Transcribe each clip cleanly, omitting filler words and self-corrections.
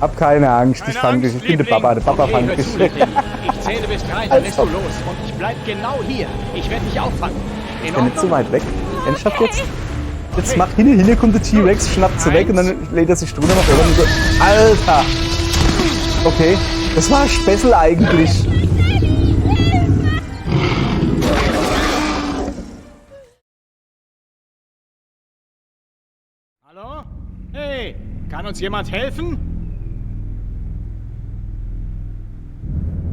Hab keine Angst, ich fang dich. Ich bin der Papa Okay, fangt dich. hör zu, Liebling. Ich zähle bis 3, dann bist du los. Und ich bleib genau hier. Ich werde dich auffangen. In Ich bin nicht so Ordnung? weit weg. Ernsthaft jetzt? Jetzt mach hin kommt der T-Rex, schnappt sie weg und dann lädt er sich drunter nach oben und so. Alter! Okay, das war ein Spessel eigentlich. Hallo? Hey, kann uns jemand helfen?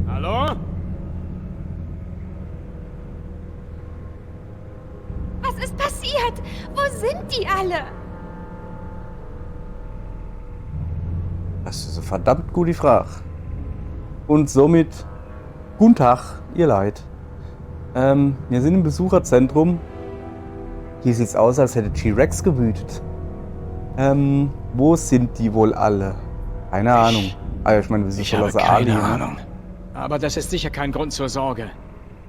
Hallo? Was ist passiert? Wo sind die alle? Das ist eine verdammt gute Frage. Und somit, guten Tag, ihr Leid. Wir sind im Besucherzentrum. Hier sieht es aus, als hätte T-Rex gewütet. Wo sind die wohl alle? Keine Ahnung. Ah, ich meine, wie Ich soll habe das keine ahnen? Ahnung. Aber das ist sicher kein Grund zur Sorge.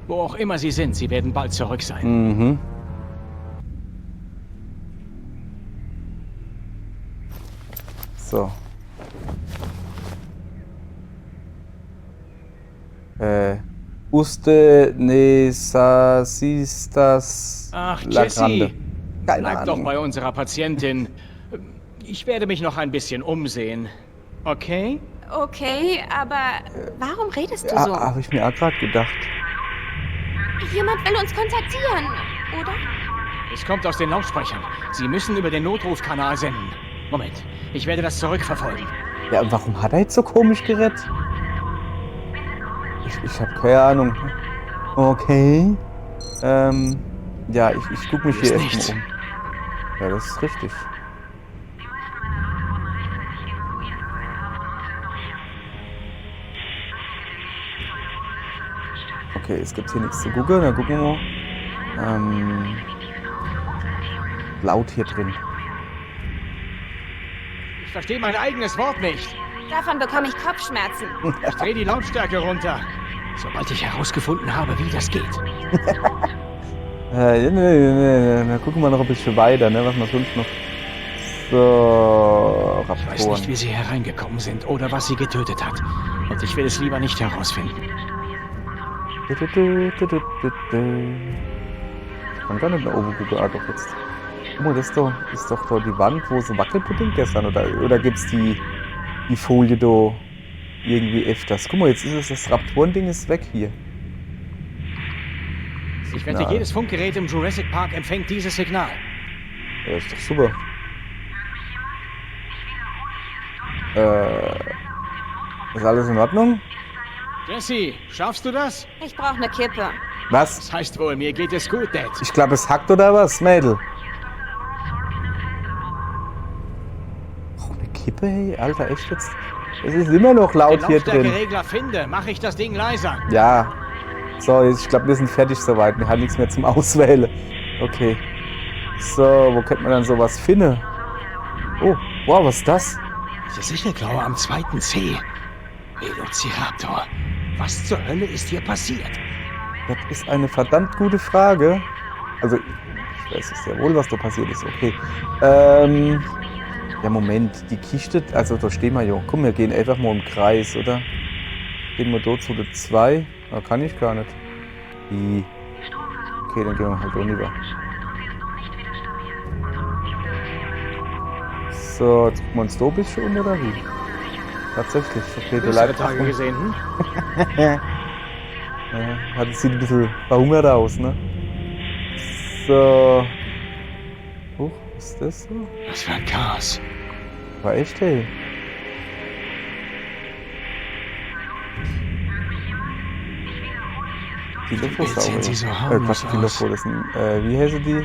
Wo auch immer sie sind, sie werden bald zurück sein. Mhm. So. Uste necesitas Ach, la Jessie, grande. Keine bleib doch Ahnung. bei unserer Patientin. Ich werde mich noch ein bisschen umsehen. Okay? Okay, aber warum redest du Ja, so? habe ich mir auch gerade gedacht. Jemand will uns kontaktieren, oder? Es kommt aus den Lautsprechern. Sie müssen über den Notrufkanal senden. Moment, ich werde das zurückverfolgen. Ja, und warum hat er jetzt so komisch gerettet? Ich habe keine Ahnung. Okay. Ja, ich guck mich Hier hier ist erstmal nichts. um. Ja, das ist richtig. Okay, es gibt hier nichts zu gucken. Dann gucken wir mal. Laut hier drin. Ich verstehe mein eigenes Wort nicht. Davon bekomme ich Kopfschmerzen. Ich drehe die Lautstärke runter. Sobald ich herausgefunden habe, wie das geht. Nee. Dann gucken wir noch ein bisschen weiter, ne? Was wir sonst noch. So, Ich weiß nicht, Raptoren. wie sie hereingekommen sind oder was sie getötet hat. Und ich will es lieber nicht herausfinden. Ich kann gar nicht nach oben gucken, ah doch jetzt. Guck mal, das ist doch da die Wand, wo so Wackelpudding gestern oder gibt's die Folie da irgendwie öfters? Guck mal, jetzt ist es das Raptorending ist weg hier. Ich wette, Signal. jedes Funkgerät im Jurassic Park empfängt dieses Signal. Ja, ist doch super. Ist alles in Ordnung? Jessie, schaffst du das? Ich brauche eine Kippe. Was? Das heißt wohl, mir geht es gut, Dad. Ich glaube, es hackt oder was, Mädel? Oh, eine Kippe, hey, Alter, echt jetzt? Es ist immer noch Den laut hier drin. Lautstärkeregler finde, mache ich das Ding leiser. Ja. So, ich glaube, wir sind fertig soweit. Wir haben nichts mehr zum Auswählen. Okay. So, wo könnte man dann sowas finden? Oh, wow, was ist das? Diese Sichelklaue am zweiten C. Velociraptor. Was zur Hölle ist hier passiert? Das ist eine verdammt gute Frage. Also, ich weiß es sehr wohl, was da passiert ist. Okay. Ja, Moment. Die Kiste, also da stehen wir ja. Komm, wir gehen einfach mal im Kreis, oder? Gehen wir dort zu der 2. Da kann ich gar nicht. Wie? Okay, dann gehen wir halt rüber. So, jetzt gucken wir uns da ein bisschen um, oder wie? Tatsächlich. Okay, der Bessere Leib Tage gesehen, hm? Ja, das sieht ein bisschen verhungert aus, ne? So. Was ist das so? Was für ein Chaos. War echt, hey. Filofo Sehen sie so Quatsch, harmlos Filofo, das sind, wie heißen die?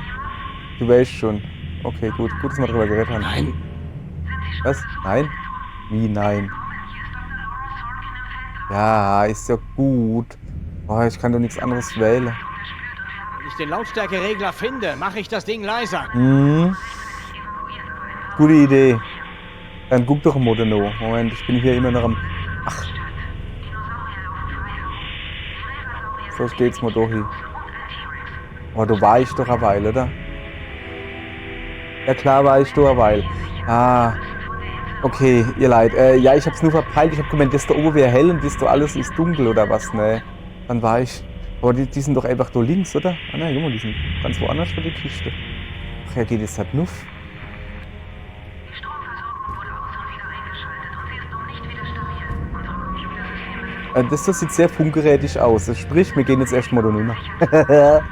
Du weißt schon. Okay, gut, dass wir drüber geredet haben. Nein, Was? Nein? Wie nein? Ja, ist ja gut. Oh, ich kann doch nichts anderes wählen. wenn ich den Lautstärkeregler finde, mache ich das Ding leiser. Mhm. Gute Idee. Dann guck doch mal noch. Moment, ich bin hier immer noch am. Ach. So, ich geh jetzt mal durch. Oh, da war ich doch eine Weile, oder? Ja klar war ich da eine Weile. Ah. Okay, ihr Leid. Ja, ich hab's nur verpeilt. Ich hab gemeint, das da oben wäre hell und das da alles ist dunkel oder was, ne? Dann war ich. Aber die sind doch einfach da links, oder? Ah nein, guck mal, die sind ganz woanders vor der Kiste. Ach ja, geht es halt nuff. Das sieht sehr funkgerätig aus. Das sprich, wir gehen jetzt erstmal da rüber.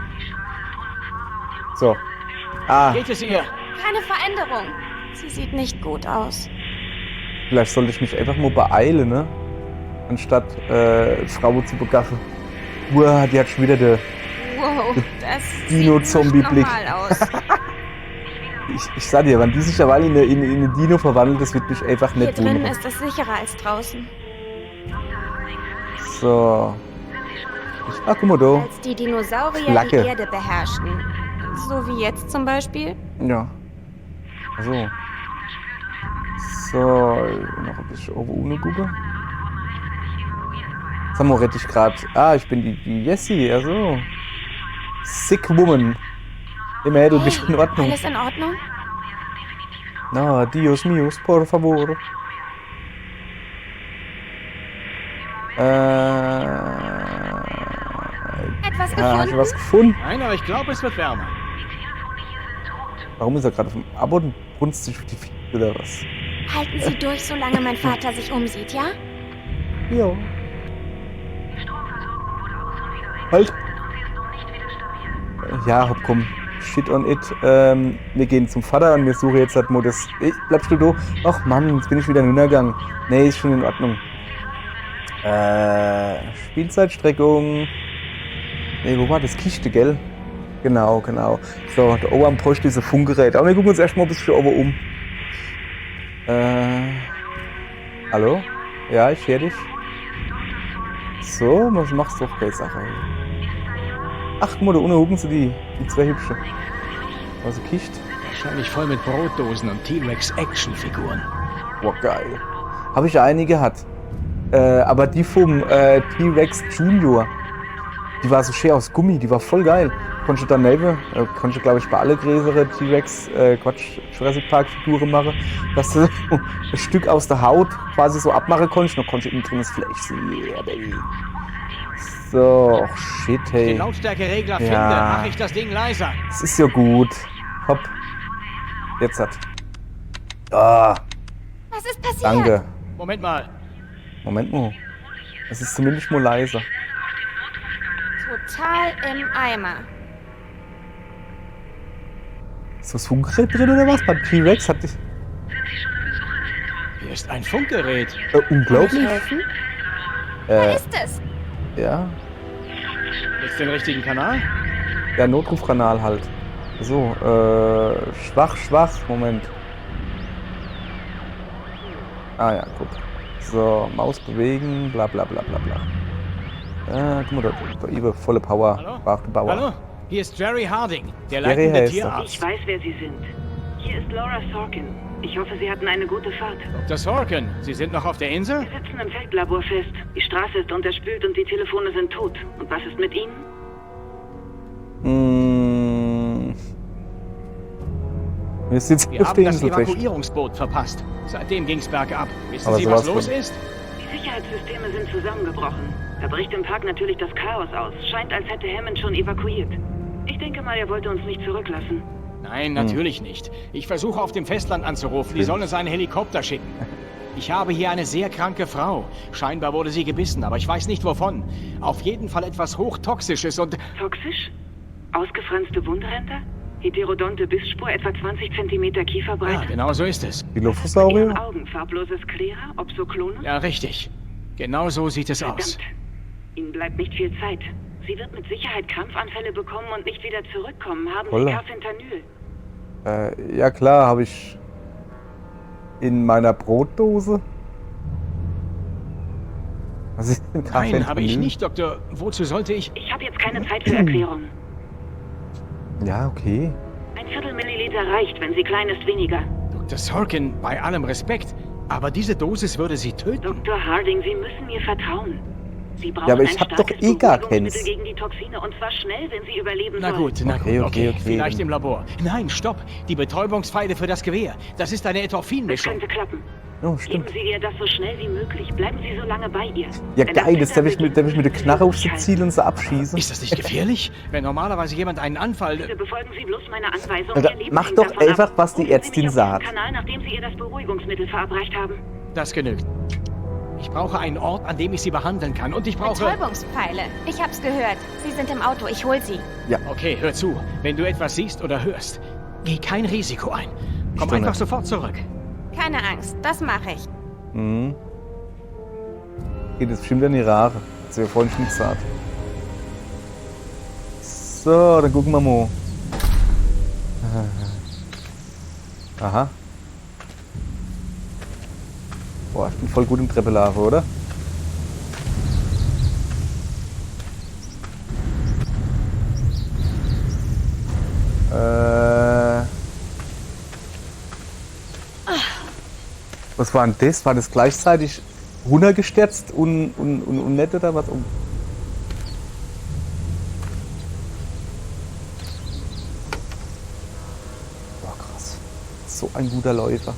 So. Ah, Geht es ihr? Keine Veränderung. Sie sieht nicht gut aus. vielleicht sollte ich mich einfach mal beeilen, ne? Anstatt Frau zu begaffen. Uah, die hat schon wieder der Wow, das Dino-Zombie-Blick. sieht nicht normal aus. Ich sag dir, wenn die sich ja mal in eine Dino verwandelt, das wird mich einfach Hier nicht drin wundern. ist es sicherer als draußen. So. Ach, guck mal da. Als die Dinosaurier Flagge. die Erde beherrschten. So wie jetzt zum Beispiel. Ja. So. So, noch ein bisschen oben ohne gucken. Sag mal, rette ich gerade. Ah, ich bin die Jessie, also. Sick Woman. Immer du bist in Ordnung. Alles in Ordnung? Na, Dios míos, por favor. Etwas Hast du gefunden? was gefunden? Nein, aber ich glaube, es wird wärmer. Warum ist er gerade vom Abo und brunst sich für die Fiege oder was? Halten Sie durch, solange mein Vater sich umsieht, ja? Ja. Halt! Ja, hopp, komm. Shit on it. Wir gehen zum Vater und wir suchen jetzt halt mal das. Bleibst du da? Ach Mann, jetzt bin ich wieder in den Untergang. Nee, ist schon in Ordnung. Spielzeitstreckung. Nee, wo war das? Kiste, gell? Genau. So, da oben am Post diese Funkgerät. Aber wir gucken uns erstmal ein bisschen oben um. Hallo? Ja, ich höre dich. So, was machst du? Okay, Sache. Ach, guck mal, da unten gucken sie die zwei hübsche. Was eine Kiste. Wahrscheinlich voll mit Brotdosen und T-Rex-Actionfiguren. Boah, geil. Habe ich ja einige gehabt. Aber die vom T-Rex Junior, die war so schön aus Gummi, die war voll geil. Konntest du daneben, konntest du glaube ich bei alle größere T-Rex, Jurassic Park Figuren machen, dass du ein Stück aus der Haut quasi so abmachen konntest, dann konntest du innen drin das Fleisch sehen. Yeah, baby. So, oh shit, hey. Den Lautstärkeregler Ja. finde, mache ich das Ding leiser. Das ist ja gut. Hopp. Jetzt hat. Ah, Was ist passiert? danke. Moment mal. Moment mal. Es ist zumindest mal leiser. Total im Eimer. Ist das Funkgerät drin oder was? Beim T-Rex hatte ich. Hier ist ein Funkgerät. Unglaublich. Helfen? Wer ist es? Ja. Jetzt den richtigen Kanal? Der Notrufkanal halt. So, schwach. Moment. Ah ja, guck. So, Maus bewegen, bla bla bla bla bla. Guck mal, da Ibe, volle Power. Hallo? Braucht den Bauer. Hallo? Hier ist Jerry Harding, der Jerry leitende heißt er. Tierarzt. Ich weiß, wer Sie sind. Hier ist Laura Sorkin. Ich hoffe, Sie hatten eine gute Fahrt. Dr. Sorkin, Sie sind noch auf der Insel? Wir sitzen im Feldlabor fest. Die Straße ist unterspült und die Telefone sind tot. Und was ist mit Ihnen? Wir sitzen Wir auf haben der das Insel fest. Evakuierungsboot verpasst. Seitdem ging's bergab. Wissen Aber Sie, was sowas los von. ist? Die Sicherheitssysteme sind zusammengebrochen. Da bricht im Park natürlich das Chaos aus. Scheint, als hätte Hammond schon evakuiert. Ich denke mal, er wollte uns nicht zurücklassen. Nein, natürlich nicht. Ich versuche auf dem Festland anzurufen. Die sollen uns einen Helikopter schicken. Ich habe hier eine sehr kranke Frau. Scheinbar wurde sie gebissen, aber ich weiß nicht wovon. Auf jeden Fall etwas Hochtoxisches und... Toxisch? Ausgefranste Wundränder? Heterodonte Bissspur, etwa 20 cm Kieferbreite? Ja, genau so ist es. Die In Dilophosaurier? Ihren Augen farbloses Klera, Opsoklone? Ja, richtig. Genau so sieht es aus. Verdammt. Ihnen bleibt nicht viel Zeit. Sie wird mit Sicherheit Krampfanfälle bekommen und nicht wieder zurückkommen. Haben Sie Holla. Carfentanyl? Ja klar, habe ich in meiner Brotdose. Was ist denn Nein, habe ich Carfentanil? nicht, Doktor. Wozu sollte ich... Ich habe jetzt keine Zeit für Erklärungen. Ja, okay. Ein Viertel-Milliliter reicht, wenn sie klein ist, weniger. Dr. Sorkin, bei allem Respekt, aber diese Dosis würde Sie töten. Dr. Harding, Sie müssen mir vertrauen. Sie brauchen Ja, aber ein ich hab doch starkes eh gar Beruhigungsmittel keins. gegen die Toxine und zwar schnell, wenn Sie überleben Na sollen. gut, na Okay, gut, okay. Vielleicht Dann- im Labor. Nein, stopp. Die Betäubungspfeile für das Gewehr. Das ist eine Das Endorphinmischung. könnte klappen. Oh, Geben stimmt. Sie ihr das so schnell wie möglich. Bleiben Sie so lange bei ihr. Ja Wenn das geil, das darf ich Wetter mit der Knarre auf sie zielen und sie abschießen. Ist das nicht gefährlich? Wenn normalerweise jemand einen Anfall... Bitte befolgen Sie bloß meine Anweisung. Alter, Ihr Leben mach hängt doch davon einfach, ab. was die Rufen Sie Ärztin mich auf Ihren sagt. Kanal, nachdem Sie ihr das Beruhigungsmittel verabreicht haben. Das genügt. Ich brauche einen Ort, an dem ich sie behandeln kann. Und ich brauche... Betäubungspfeile. Ich hab's gehört. Sie sind im Auto. Ich hol sie. Okay, hör zu. Wenn du etwas siehst oder hörst, geh kein Risiko ein. Komm Stunde. einfach sofort zurück. Keine Angst. Das mache ich. Mhm. Geht jetzt bestimmt an die Rare. Das wäre vorhin schon gesagt. So, dann gucken wir mal. Aha. Boah, ich bin voll gut im Treppelage, oder? Was war denn das? War das gleichzeitig runtergestürzt und nett oder was? Oh. Boah, krass. So ein guter Läufer.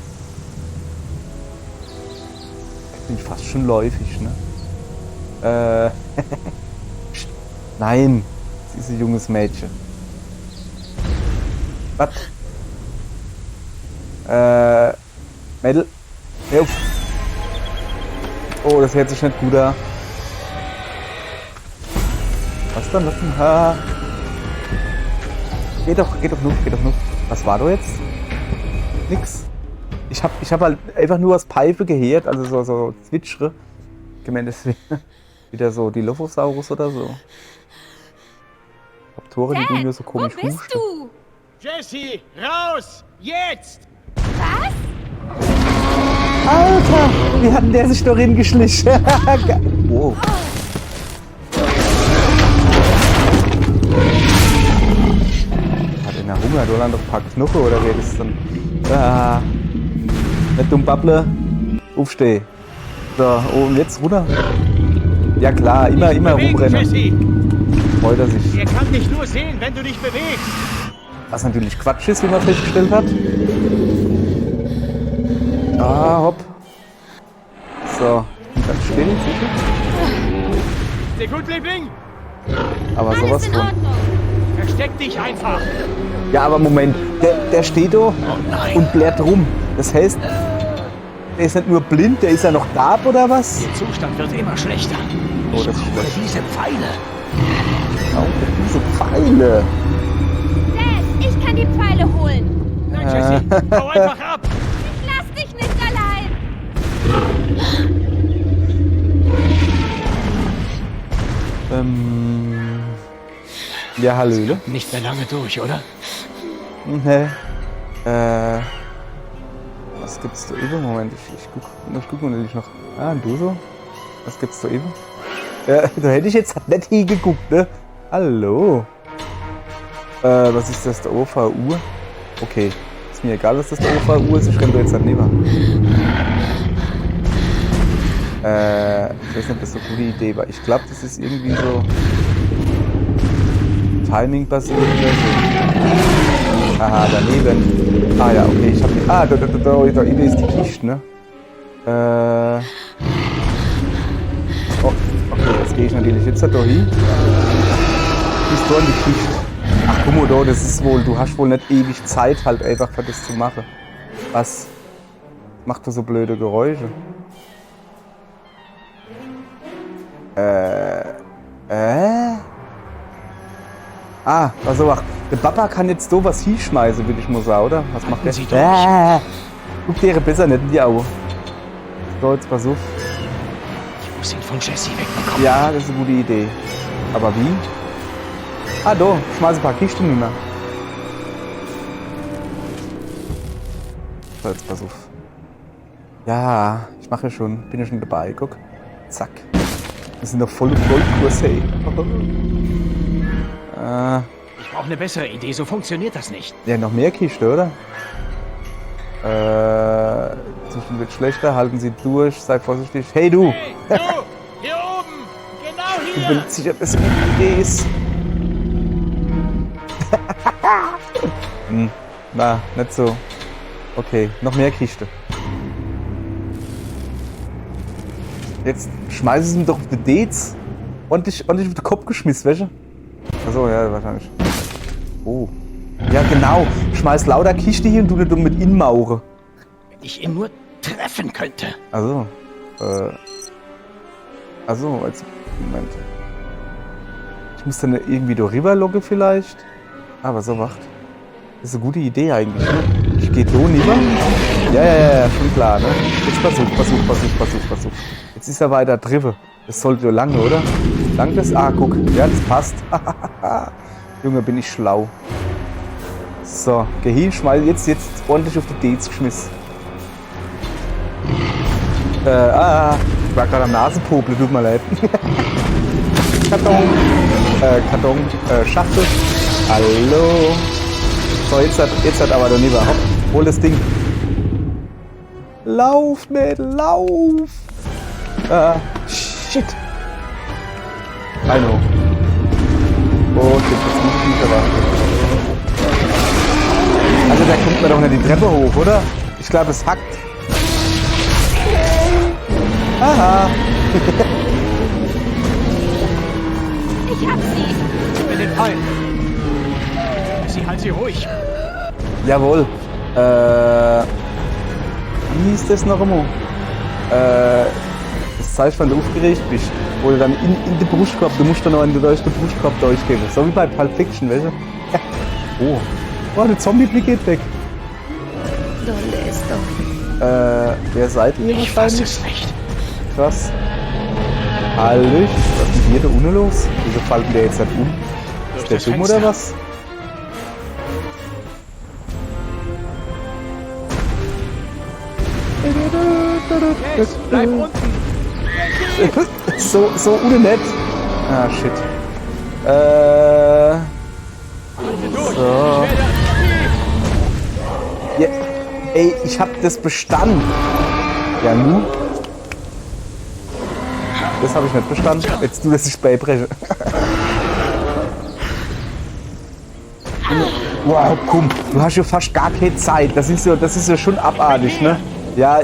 Bin ich fast schon läufig, ne? Nein, sie ist ein junges Mädchen. Was? Mädel? Hör auf. Oh, das hört sich nicht gut an. Was dann? Was denn? Ha. Geht doch nur. Was war da jetzt? Nix. Ich hab halt einfach nur das Pfeife gehört, also so Zwitschere. Gemeint, das wäre wieder so die Lophosaurus oder so. Raptoren, die tun mir so komisch Wo bist husten. du? Jesse, raus! Jetzt! Was? Alter, wie hat denn der sich doch hingeschlichen? Wow. Hat er nach Hunger? Da noch ein paar Knochen oder wer ist dann? Ah, nicht dumm babble. Aufsteh. So, oh, und jetzt runter. Ja klar, immer Bewegen, rumrennen. Jesse! Freut er sich. Er kann dich nur sehen, wenn du dich bewegst. Was natürlich Quatsch ist, wie man festgestellt hat. Ah, hopp. So, und dann still, sicher. Dir gut, Liebling? Aber sowas Alles in von. Ordnung. Versteck dich einfach. Ja, aber Moment, der steht da nein. und blärt rum. Das heißt, der ist nicht nur blind, der ist ja noch da oder was? Der Zustand wird immer schlechter. Oh, das ist Ich brauche schlecht. diese Pfeile. Auch diese Pfeile. Dad, ich kann die Pfeile holen. Nein, Jesse, hau einfach ab. Ich lass dich nicht allein. Ja, Hallöle. Nicht mehr lange durch, oder? Ne. Was gibt's da eben? Moment, ich guck natürlich noch. Ah, und du so? Was gibt's da eben? Da hätte ich jetzt nicht hingeguckt, ne? Hallo. Was ist das, der OVU? Okay. Ist mir egal, was das der OVU ist, ich renne da jetzt halt nicht mehr. Ich weiß nicht, ob das so eine gute Idee war. Ich glaube, das ist irgendwie so Timing-basiert oder so. Aha, daneben. Ah ja, okay, ich hab die. Ah, da ist die Kiste, ne? Oh, okay, jetzt gehe ich natürlich jetzt da hin. Bist du an die Kiste? Ach, guck mal da, das ist wohl, du hast wohl nicht ewig Zeit halt einfach für das zu machen. Was macht da so blöde Geräusche? Ah, also ach, der Papa kann jetzt sowas hinschmeißen, würde ich mal sagen, oder? Was macht der? Sie durch. Guck dir besser nicht in die Augen. So, jetzt pass auf. Ich muss ihn von Jesse wegbekommen. Ja, das ist eine gute Idee. Aber wie? Ah, da, schmeiß ein paar Kisten rüber. So, jetzt pass auf. Ja, ich mache schon, bin ja schon dabei, guck. Zack. Wir sind doch voll im Goldkurs, hey. Ich brauche eine bessere Idee, so funktioniert das nicht. Ja, noch mehr Kiste, oder? Zustand wird schlechter, halten Sie durch, sei vorsichtig. Hey du! Hey, du! Hier oben! Genau Ich hier! bin nicht sicher, ob das eine gute Idee ist. Na, nicht so. Okay, noch mehr Kiste. Jetzt schmeiß ich ihm doch auf die Dates. Ordentlich auf den Kopf geschmissen, weißt du? Achso, ja, wahrscheinlich. Oh. Ja, genau. Schmeiß lauter Kiste hier und du nicht mit inmauere. Wenn ich ihn nur treffen könnte. Also. Also, als. Moment. Ich muss dann irgendwie da rüberloggen vielleicht. Aber so wacht. Das ist eine gute Idee eigentlich, ne? Ich gehe da rüber. Ja, schon klar, ne? Jetzt versuch. Jetzt ist er weiter drüber. Das sollte ja lange, oder? Lange das? Ah, guck. Ja, das passt. Junge, bin ich schlau. So, geh hin, schmeiß jetzt ordentlich auf die Dates geschmissen. Ich war gerade am Nasenpopel, tut mir leid. Karton, Schachtel. Hallo. So, jetzt hat aber doch nie überhaupt. Hol das Ding. Lauf, Mädel, lauf. Shit. I know. Oh, shit, das muss ich nicht erwarten. Also, da kommt man doch nicht die Treppe hoch, oder? Ich glaube, es hackt. Aha. Ich hab sie. Gib mir den Pfeil. Halt sie ruhig. Jawohl. Wie hieß das noch immer? Das Zeichen, wenn du aufgeregt bist. Wo du dann in den Brustkorb, du musst dann noch durch den Brustkorb durchgehen. So wie bei Pulp Fiction, weißt du? Oh, der Zombie-Blick geht weg. ¿Dónde estoy? Wer seid ihr Ich fass wahrscheinlich? es nicht. Krass. Hallig, was ist hier da unten los? Wieso falten der jetzt nicht um? Ist der dumm oder was? Yes, bleib unten. so unnett. Ah, shit. So. Ja, ey, ich hab das bestanden. Ja, nu? Das habe ich nicht bestanden. Jetzt du, dass ich beibreche. Wow, komm, du hast ja fast gar keine Zeit. Das ist ja schon abartig, ne? Ja,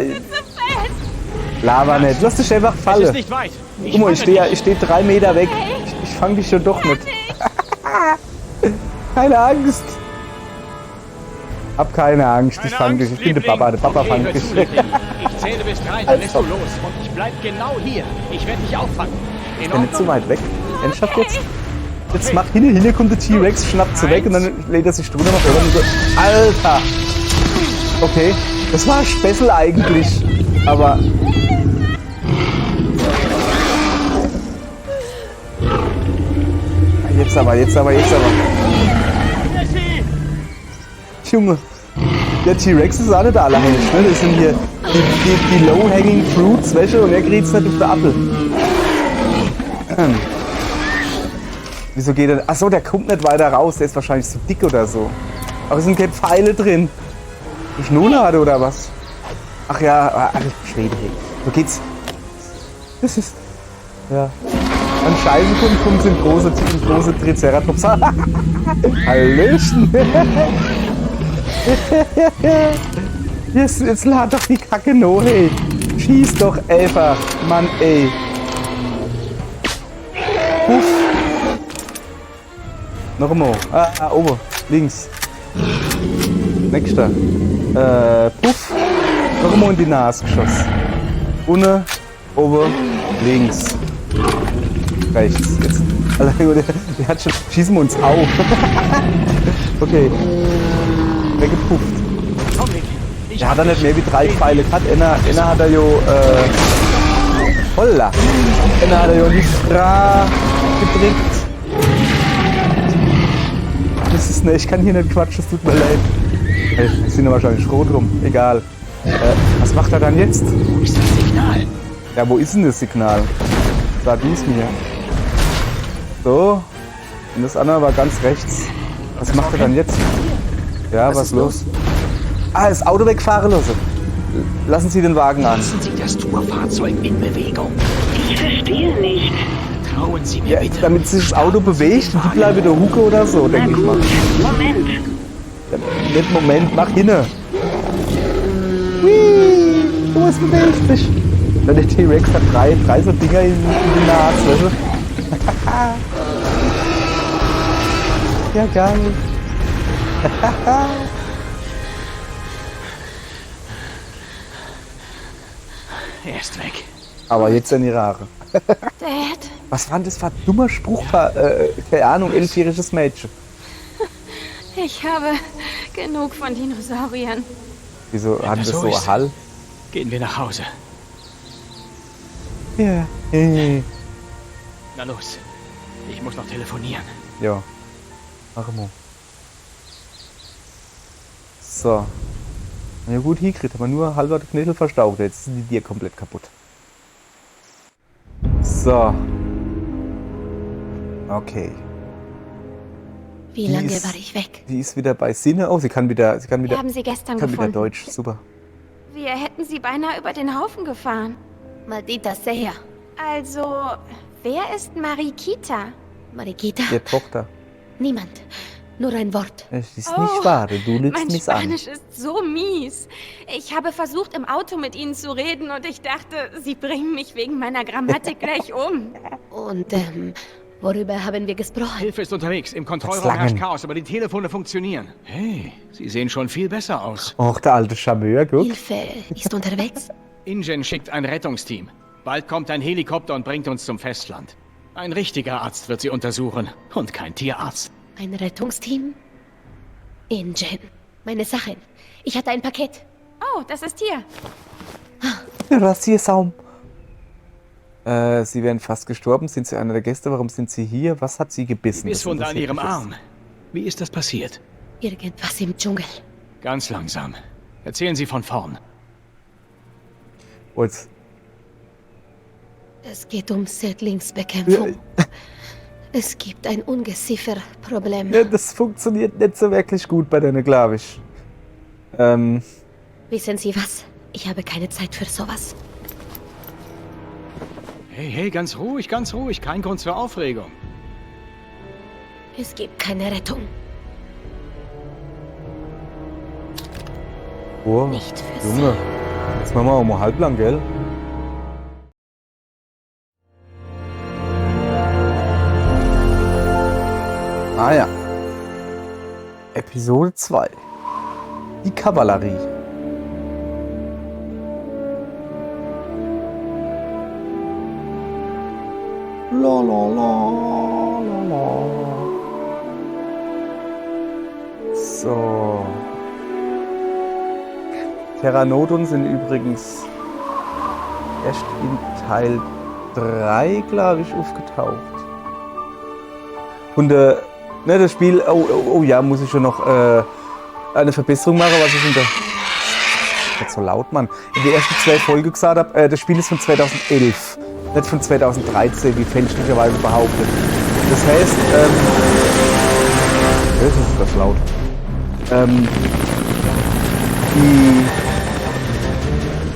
Lava nicht. Lass dich einfach Es ist fallen. nicht weit. Guck mal, ich stehe 3 Meter weg. Ich fang dich schon doch nicht. Keine Angst. Hab keine Angst, ich fang dich. Ich bin der Papa Okay, fangt hör dich. zu, Liebling. Ich zähle bis 3, dann lässt du los. Und ich bleib genau hier. Ich werde dich auffangen. In Ich bin nicht so Ordnung? weit weg. Ernsthaft jetzt? Jetzt macht hin kommt der T-Rex, schnappt sie weg und dann lädt er sich drunter noch über und so. Alter! Okay, das war ein Spessel eigentlich. Aber. Jetzt aber. Junge. Der T-Rex ist auch nicht der Allerheisch, ne? Das sind hier die low-hanging fruits, welche? Und er kriegt's nicht auf den Apfel. Wieso geht er? Achso, der kommt nicht weiter raus, der ist wahrscheinlich zu dick oder so. Aber es sind keine Pfeile drin. Die Schnurlade oder was? Ach ja, alter Schwede, hey. So geht's. Das ist. Ja. An Scheibenkunden sind große Triceratops. Hallöchen! Jetzt lad doch die Kacke no, hey! Schieß doch einfach! Mann, ey! Puff! Noch einmal. Oben. Links. Nächster. Puff. Noch einmal in die Nase geschossen. Unten, oben, links. Rechts. Jetzt. Alter, der hat schon. Schießen wir uns auf. Okay. Weggepufft. Komm, Liebling. Ich Der hat hab er nicht dich. mehr wie 3 Pfeile gehabt. Einer hat er jo. Holla. Einer hat er jo in die Fra gedrückt. Das ist ne, ich kann hier nicht quatschen, es tut mir leid. Hey, die sind ja wahrscheinlich rot rum. Egal. Was macht er dann jetzt? Wo ist das Signal? Ja, wo ist denn das Signal? Sag du es mir. So. Und das andere war ganz rechts. Was macht er dann jetzt? Ja, was ist los? Das Auto wegfahren lassen. Lassen Sie den Wagen an. Lassen Sie das Tourfahrzeug in Bewegung. Ich verstehe nicht. Trauen Sie mir Ja, bitte. damit sich das Auto bewegt und die bleiben wieder Hucke oder so, Na denke ich mal. gut, Moment. Nicht Moment, mach hinne. Hui, es bewegt sich. Der T-Rex hat drei so Dinger in die Nase, weißt du? Ja, geil. Er ist weg. Aber jetzt sind ihre Haare. Dad, Was war denn das für ein dummer Spruch? Keine Ahnung, 11-jähriges Mädchen. ich habe genug von Dinosauriern. Wieso hat das so so ist. einen Hall? Gehen wir nach Hause. Ja. Na los. Ich muss noch telefonieren. Ja. Machen wir. So. Ja gut, hingekriegt, aber nur halber der Knöchel verstaucht. Jetzt sind die Tiere komplett kaputt. So. Okay. Wie Die lange ist- war ich weg? Die ist wieder bei Sinne. Oh, sie kann wieder Wir haben sie gestern kann wieder gefunden. Deutsch. Super. Wir hätten sie beinahe über den Haufen gefahren. Maldita sea. Also, wer ist Marikita? Marikita? Ihre Tochter. Niemand. Nur ein Wort. Es ist Oh, nicht wahr. Du lügst Mein mich an. Spanisch ist so mies. Ich habe versucht, im Auto mit ihnen zu reden und ich dachte, sie bringen mich wegen meiner Grammatik gleich um. Und, worüber haben wir gesprochen? Hilfe ist unterwegs. Im Kontrollraum Langen. herrscht Chaos, aber die Telefone funktionieren. Hey, Sie sehen schon viel besser aus. Och, der alte Charmeur, guck. Hilfe ist unterwegs? InGen schickt ein Rettungsteam. Bald kommt ein Helikopter und bringt uns zum Festland. Ein richtiger Arzt wird sie untersuchen und kein Tierarzt. Ein Rettungsteam? InGen. Meine Sachen. Ich hatte ein Paket. Oh, das ist hier. Rasiersaum. Sie wären fast gestorben. Sind Sie einer der Gäste? Warum sind Sie hier? Was hat Sie gebissen? Das Bisswunde an interessiert ihrem mich jetzt. Arm. Wie ist das passiert? Irgendwas im Dschungel. Ganz langsam. Erzählen Sie von vorn. Oh, jetzt. Es geht um Sätlingsbekämpfung. Es gibt ein Ungezieferproblem. Ja, das funktioniert nicht so wirklich gut bei deiner, glaube ich. Wissen Sie was? Ich habe keine Zeit für sowas. Hey, ganz ruhig, ganz ruhig. Kein Grund zur Aufregung. Es gibt keine Rettung. Oh, Nicht für Junge. Jetzt machen wir auch mal halblang, gell? Ah ja. Episode 2. Die Kavallerie. La la la la la. So. Pteranodon sind übrigens erst in Teil 3, glaube ich, aufgetaucht. Und das Spiel, oh ja, muss ich schon noch eine Verbesserung machen, was ich nicht so laut, Mann. In der ersten 2 Folgen gesagt habe, das Spiel ist von 2011, nicht von 2013, wie fälschlicherweise behauptet. Das heißt, das ist das laut.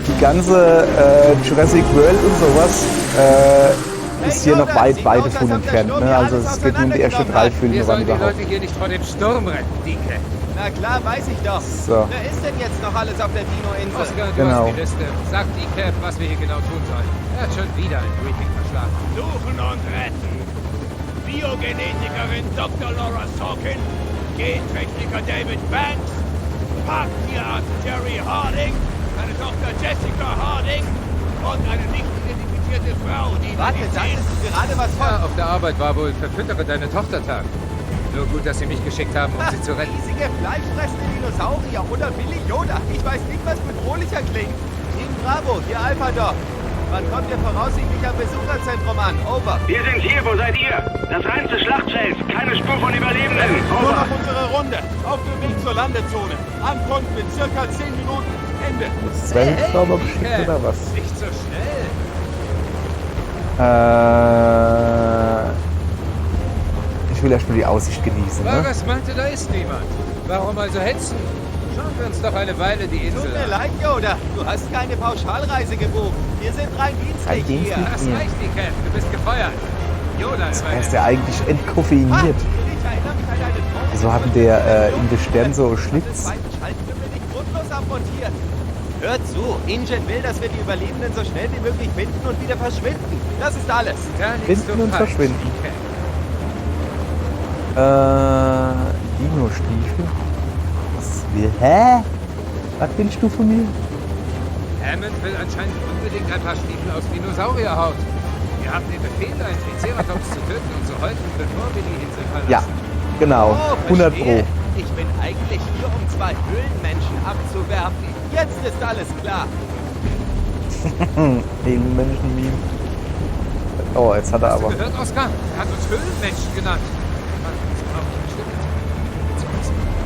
Die ganze Jurassic World und sowas ist hier noch weit davon entfernt. Ne? Also es geht nur um die ersten 3 Filme, Wir wann sollen die überhaupt. Leute hier nicht vor dem Sturm retten, Dike. Na klar, weiß ich doch. So. Wer ist denn jetzt noch alles auf der Dino-Insel? Oscar, du Genau. hast die Liste. Sag Dike, was wir hier genau tun sollen. Er hat schon wieder ein Briefing verschlafen. Suchen und retten. Biogenetikerin Dr. Laura Sorkin, Gentechniker David Banks, Parktierarzt Jerry Harding, seine Tochter Jessica Harding und eine nicht identifizierte Frau, die Warte, sagtest du gerade was von? Ja, auf der Arbeit war wohl Verfüttere deine Tochter-Tag. Nur gut, dass sie mich geschickt haben, um sie zu retten. Riesige fleischfressende Dinosaurier oder Billy Yoda. Ich weiß nicht, was bedrohlicher klingt. Team Bravo, hier Alpha Dog. Wann kommt ihr voraussichtlich am Besucherzentrum an? Over. Wir sind hier, wo seid ihr? Das reinste Schlachtfeld, keine Spur von Überlebenden. Nur Over. noch unsere Runde. Auf dem Weg zur Landezone. Ankunft in circa 10 Minuten. Ende. Das wäre jetzt aber geschickt oder was? Nicht so schnell. Ich will erst mal die Aussicht genießen. Ne? Vargas meinte, da ist niemand. Warum also hetzen? Schauen wir uns doch eine Weile die Tut Insel mir an. leid, Yoda. Du hast keine Pauschalreise gebucht. Wir sind rein dienstlich hier. Das reicht, Dike. Du bist gefeuert. Yoda Er ist immerhin. ja eigentlich entkoffeiniert. Ich erinnere mich an deine Freundin. Wieso hatten der in der Stirn so Das Schlitz? zweite Schaltstück nicht grundlos abmontiert. Hört zu, Ingen will, dass wir die Überlebenden so schnell wie möglich finden und wieder verschwinden. Das ist alles. Da liegst Finden du und falsch. verschwinden. Dino-Stiefel. Was will... Hä? Was willst du von mir? Hammond will anscheinend unbedingt ein paar Stiefel aus Dinosaurierhaut. Wir haben den Befehl, einen Triceratops zu töten und zu häuten, bevor wir die Insel verlassen. Ja, genau. 100 verstehe. Pro. Ich bin eigentlich hier, um 2 Höhlenmenschen abzuwerfen. Jetzt ist alles klar. Höhlenmenschen-Meme. Oh, jetzt hat er Hast du aber... gehört, Oskar? Er hat uns Höhlenmenschen genannt. Mann, das brauche ich bestimmt.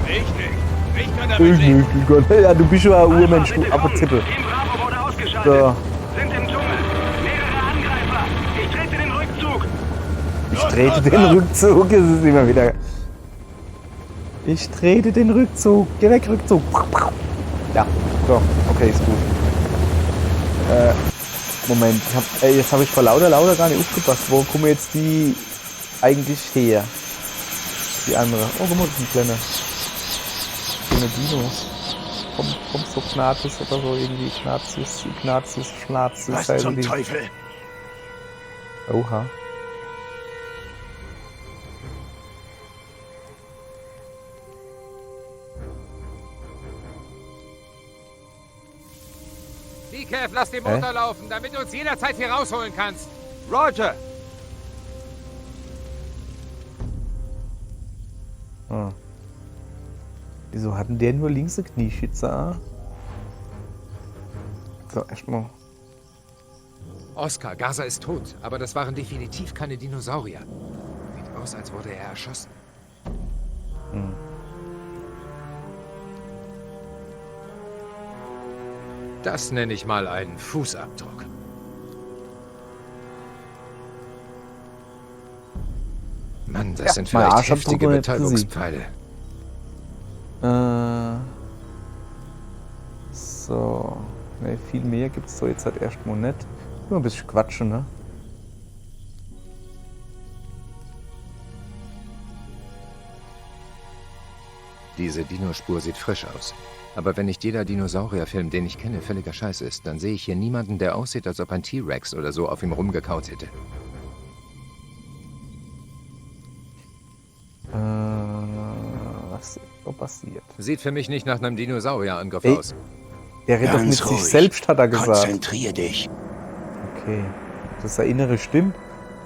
Ich nicht. Ich kann damit leben. Ja, du bist ja ein Urmensch, du Apfelzippe. Team Bravo wurde ausgeschaltet. So, Sind im Dschungel. Mehrere Angreifer. Ich trete den Rückzug. ich trete den Rückzug, es ist immer wieder... Ich trete den Rückzug. Geh weg, Rückzug. Ja, so, okay, ist gut. Moment, jetzt habe ich vor lauter gar nicht aufgepasst. Wo kommen jetzt die eigentlich her? Die andere. Oh, guck mal, das ist ein kleiner Dino. Kommt so Knatus oder so irgendwie. Ignatius, Was zum Teufel? Oha. Kev, lass den Motor laufen, damit du uns jederzeit hier rausholen kannst. Roger. Ah. Wieso hatten der nur links eine Knieschütze? So, erstmal. Oskar, Gaza ist tot, aber das waren definitiv keine Dinosaurier. Sieht aus, als wurde er erschossen. Hm. Das nenne ich mal einen Fußabdruck. Mann, das sind mein vielleicht Arschabdruck heftige noch nicht Betäubungspfeile. So. Ne, viel mehr gibt's so jetzt halt erstmal nicht. Nur ein bisschen quatschen, ne? Diese Dinospur sieht frisch aus. Aber wenn nicht jeder Dinosaurierfilm, den ich kenne, völliger Scheiß ist, dann sehe ich hier niemanden, der aussieht, als ob ein T-Rex oder so auf ihm rumgekaut hätte. Was ist so passiert? Sieht für mich nicht nach einem Dinosaurierangriff Ey, aus. Der redet doch mit sich selbst, hat er gesagt. Konzentrier dich. Okay. Das ist der innere Stimme.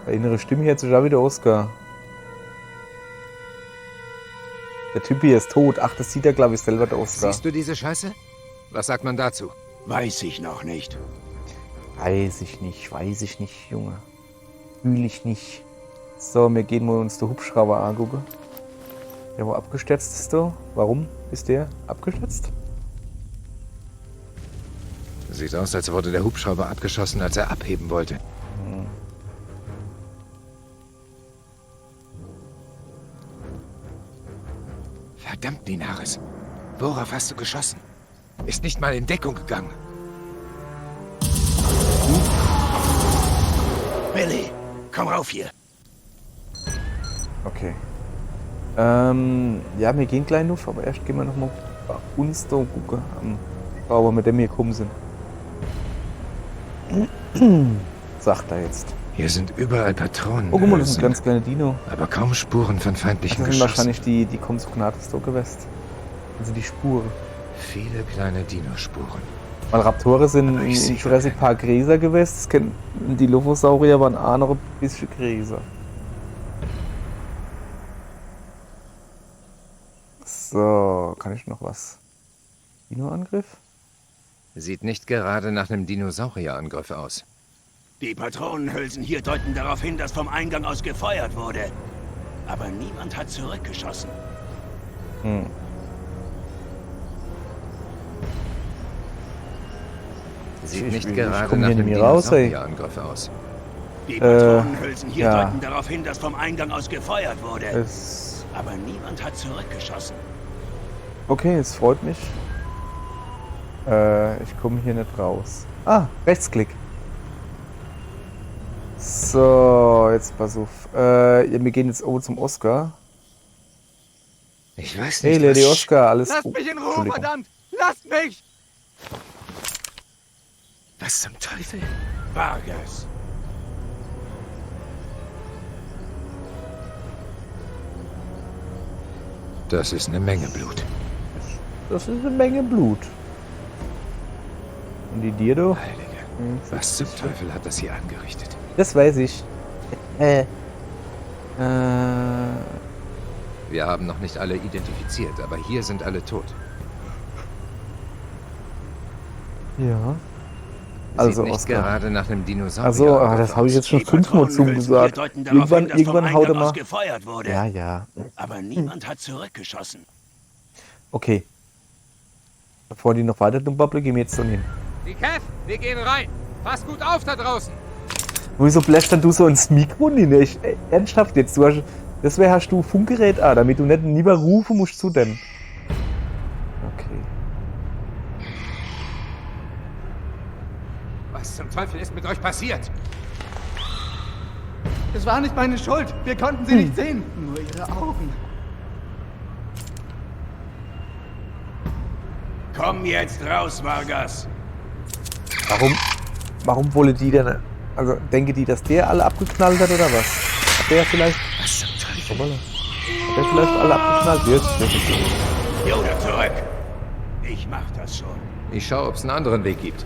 Der innere Stimme hier hat sich auch wieder Oskar. Der Typ hier ist tot. Ach, das sieht er, glaube ich, selber, der Oskar. Siehst du diese Scheiße? Was sagt man dazu? Weiß ich noch nicht. Weiß ich nicht, Junge. Fühl ich nicht. So, wir gehen mal uns den Hubschrauber angucken. Der wo abgestürzt ist da. Warum ist der abgestürzt? Sieht aus, als wurde der Hubschrauber abgeschossen, als er abheben wollte. Verdammt, Linares. Worauf hast du geschossen? Ist nicht mal in Deckung gegangen. Billy, komm rauf hier. Okay. Ja, wir gehen gleich noch, aber erst gehen wir noch mal bei uns da gucken. Aber mit dem wir gekommen sind. Sagt er jetzt. Hier sind überall Patronen. Oh, guck mal, das ist ein ganz kleiner Dino. Aber kaum Spuren von feindlichen Das sind Geschossen. wahrscheinlich die Komsognathus da gewesen. Also die Spuren. Viele kleine Dinospuren. Weil Raptoren sind in ich Jurassic Park größer gewesen. Die Dilophosaurier waren auch noch ein bisschen größer. So, kann ich noch was? Dino-Angriff? Sieht nicht gerade nach einem Dinosaurierangriff aus. Die Patronenhülsen hier deuten darauf hin, dass vom Eingang aus gefeuert wurde. Aber niemand hat zurückgeschossen. Sieht nicht ich gerade komm nach hier einem nicht mehr raus, ey. Dinosaurierangriff aus. Die Patronenhülsen hier ja. deuten darauf hin, dass vom Eingang aus gefeuert wurde. Es, Aber niemand hat zurückgeschossen. okay, es freut mich. Ich komme hier nicht raus. Ah, Rechtsklick. So, jetzt pass auf. Ja, wir gehen jetzt oben zum Oscar. Ich weiß nicht, Hey, Lady was... Oscar, alles Lasst gut. mich in Ruhe, Entschuldigung. verdammt! Lasst mich! Was zum Teufel? Vargas. Das ist eine Menge Blut. Das ist eine Menge Blut. Und die dir, du? Heilige. Was zum Teufel hat das hier angerichtet? Das weiß ich. Wir haben noch nicht alle identifiziert, aber hier sind alle tot. Ja. Sieht Also, nicht Oskar. gerade nach einem Dinosaurier. Also, das habe ich jetzt schon 5-mal zugesagt. Irgendwann haut er mal. gefeuert wurde. Ja, ja. Aber niemand hat zurückgeschossen. Okay. Bevor die noch weiter dummbabbeln, gehen wir jetzt dann hin. Die Kev, wir gehen rein. Pass gut auf da draußen. Wieso bläst dann du so ins Mikro hin? Ernsthaft jetzt? Deswegen hast du Funkgerät an, damit du nicht lieber rufen musst zu dem. Okay. Was zum Teufel ist mit euch passiert? Es war nicht meine Schuld. Wir konnten sie nicht sehen. Nur ihre Augen. Komm jetzt raus, Vargas. Warum wolle die denn? Also denke die, dass der alle abgeknallt hat oder was? Hat der vielleicht? Was zum Teufel? Der vielleicht alle abgeknallt wird? Yoda, zurück. Ich mach das schon. Ich schau, ob es einen anderen Weg gibt.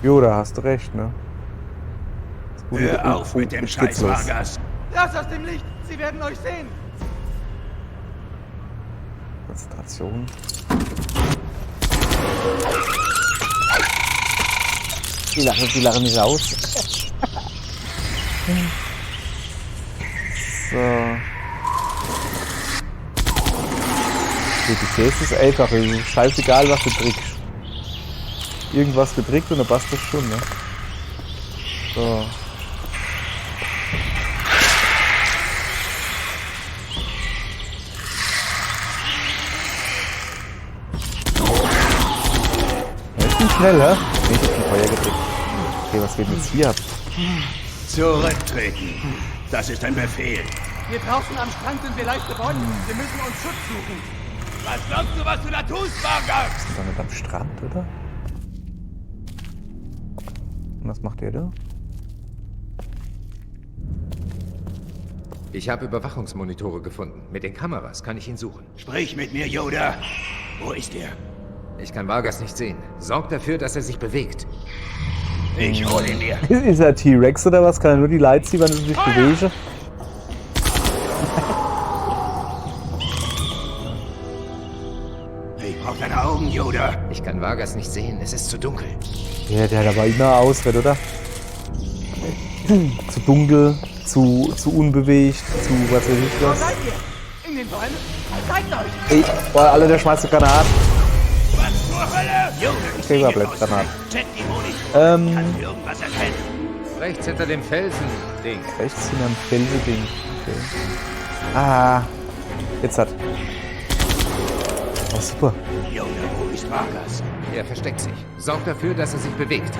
Jo, da hast du recht, ne? Hör auf mit dem Scheiß, Vargas. Raus aus dem Licht. Sie werden euch sehen. Konzentration. Die lachen nicht aus. So. Die Case ist einfach. Scheißegal, was du kriegst. Irgendwas gedrückt und dann passt das schon, ne? So. Ich bin schnell, hä? Ich hab den Feuer gedrückt. Okay, was geht denn jetzt hier ab? Zurücktreten. Das ist ein Befehl. Hier draußen am Strand sind wir leicht gebeutelt. Wir müssen uns Schutz suchen. Was glaubst du, was du da tust, Vargas? Ist doch nicht am Strand, oder? Und was macht ihr da? Ich habe Überwachungsmonitore gefunden. Mit den Kameras kann ich ihn suchen. Sprich mit mir, Yoda. Wo ist er? Ich kann Vargas nicht sehen. Sorg dafür, dass er sich bewegt. Ich hol ihn dir. Ist er T-Rex oder was? Kann er nur die Lights sehen, wenn er sich bewegt? Ich brauch deine Augen, Yoda. Ich kann Vargas nicht sehen. Es ist zu dunkel. Ja, der hat aber immer Auswert, oder? Zu dunkel, zu unbewegt, zu was weiß ich Wo was. seid ihr? In den Bäumen? Zeigt euch! Ey, boah, Alter, der schmeißt eine Granate. Was zur Hölle? Yoda, ich Okay, sehe bleibt aus. Granat. Check die Monitor. Kannst du irgendwas erkennen? Rechts hinter dem Felsen. Ding. Rechts in einem Felsen-Ding. Okay. Ah, jetzt hat. Oh, super. Yoda, wo ist Vargas? Er versteckt sich. Sorg dafür, dass er sich bewegt.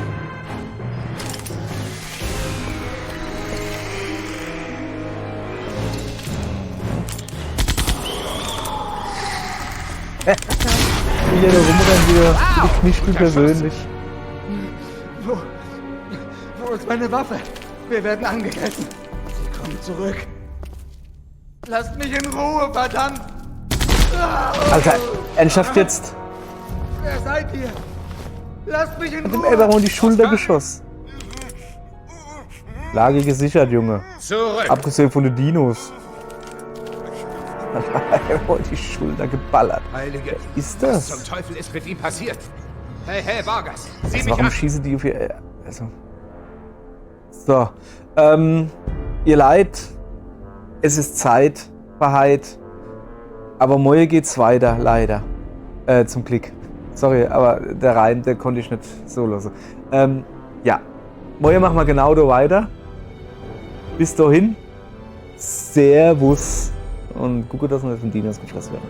Hier da rumrennen wieder. Ich nicht wie persönlich. Wo ist meine Waffe? Wir werden angegriffen. Sie kommen zurück. Lasst mich in Ruhe, verdammt! Alter, ernsthaft jetzt? Wer seid ihr? Lasst mich in Hat ihm Ruhe! einfach in die Schulter geschossen. Lage gesichert, Junge. Zurück. Abgesehen von den Dinos. Er wurde die Schulter geballert. Heilige. Ist Was zum das? Teufel ist mit ihm passiert? Hey, Vargas. Sieh Also mich warum an. schießen die auf ihr... Also. So. Ihr Leid. Es ist Zeit. Wahrheit. Aber morgen geht's weiter, leider. Zum Glück. Sorry, aber der Reim, der konnte ich nicht so lassen. Ja. Morgen machen wir genau da weiter. Bis dahin. Servus. Und gucke, dass wir von Dinos gefressen werden.